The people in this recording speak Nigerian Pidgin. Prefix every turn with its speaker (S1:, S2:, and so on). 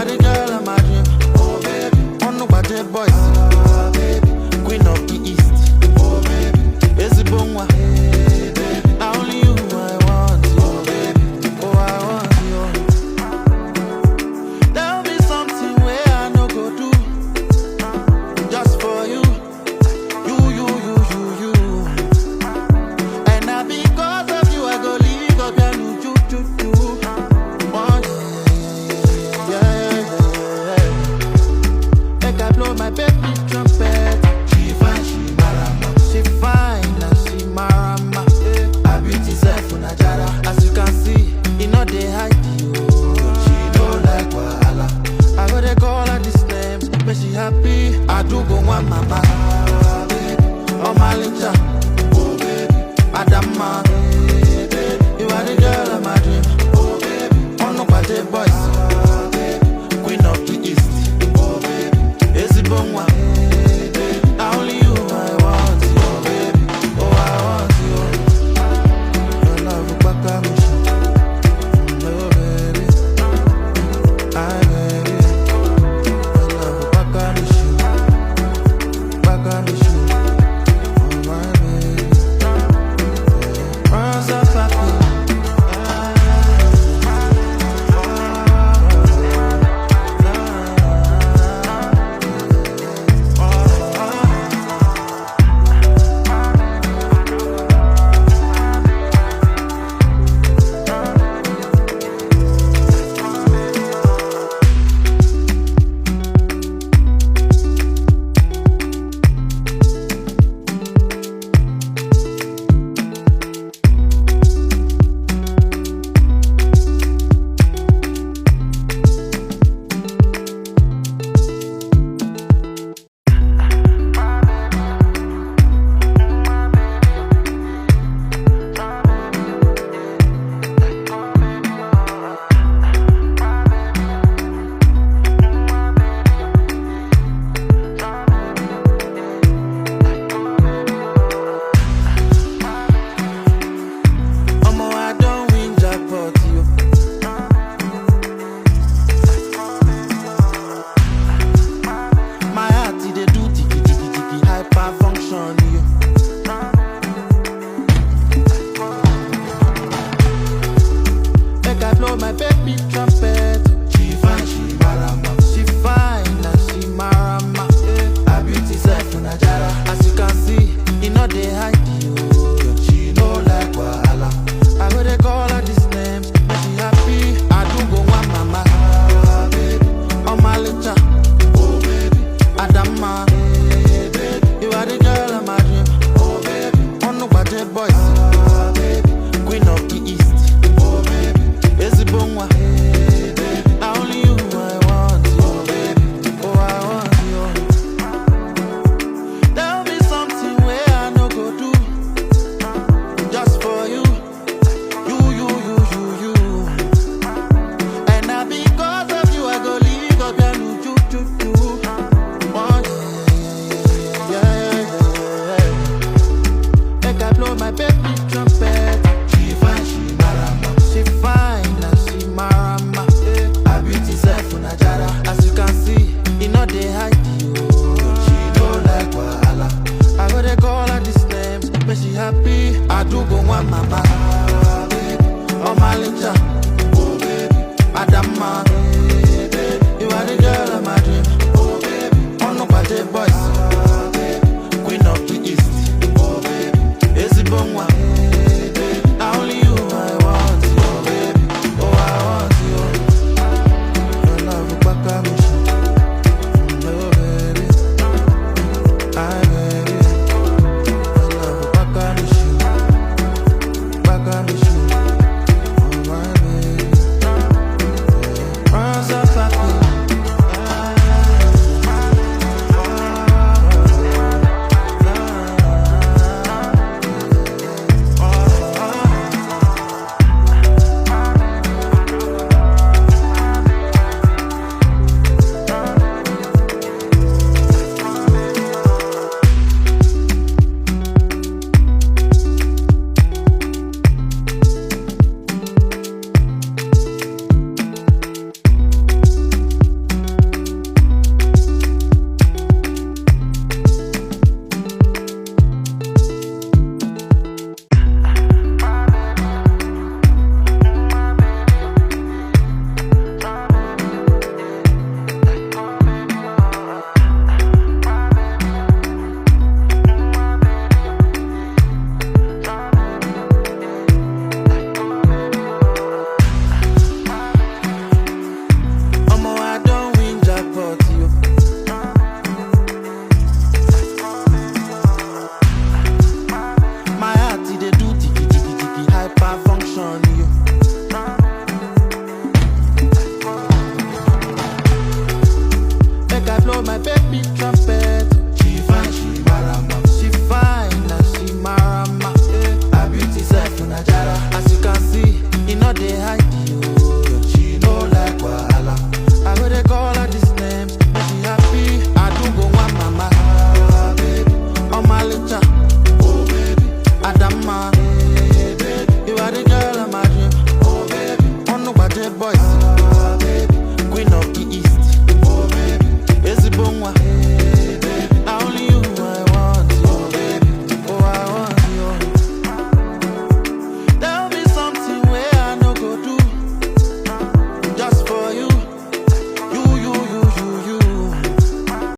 S1: are the girl of my dream. Oh baby, on no budget boys. Oh baby, queen of the east. Oh baby, it's a bongwa. Hey baby, now only you I want. Oh baby, oh I want you. There'll be something where I no go do, just for you. And now because of you I go leave up and you. Oh yeah. Make I blow my baby trumpet. She fine, she marama. She fine and she marama. I beauty self on a jara. As you can see, you know they hide you. She don't like wahala. I gotta call her this name, but she happy. I do go want mama, baby. Oh my little, oh baby. Adım, baby. You are the girl of my dream. Oh baby, on no budget boys. Oh baby, queen of the east. Oh baby, it's a bongwa. Now only you I want you, oh baby. Oh I want you. Your love will back on me. Oh baby, I baby. Your love will back on me. Back on me. Oh my baby. Runs up happy. My baby trumpet. She fine, she marama. She fine and she marama. I beauty self on a jara. As you can see, you know they hide you. She know like wahala. I gotta call her this name, but she happy. I do go want mama, baby. Oh my little, oh baby. Adım, baby. You are the girl of my dream. Oh baby, on no budget boys. Baby, queen of the east. It's a bongwa. Now only you I want you, baby. Oh I want you. There'll be something where I no go do, just for you. You. And now because of you I go leave up and you. Oh yeah. Make I blow my baby trumpet. She fine, she marama. She fine and she marama. I beauty self on a jara. As you can see, you know they hide you. She don't like wahala. I gotta call her this name, but she happy. I do go want mama, baby. Oh my little, oh baby. Adım,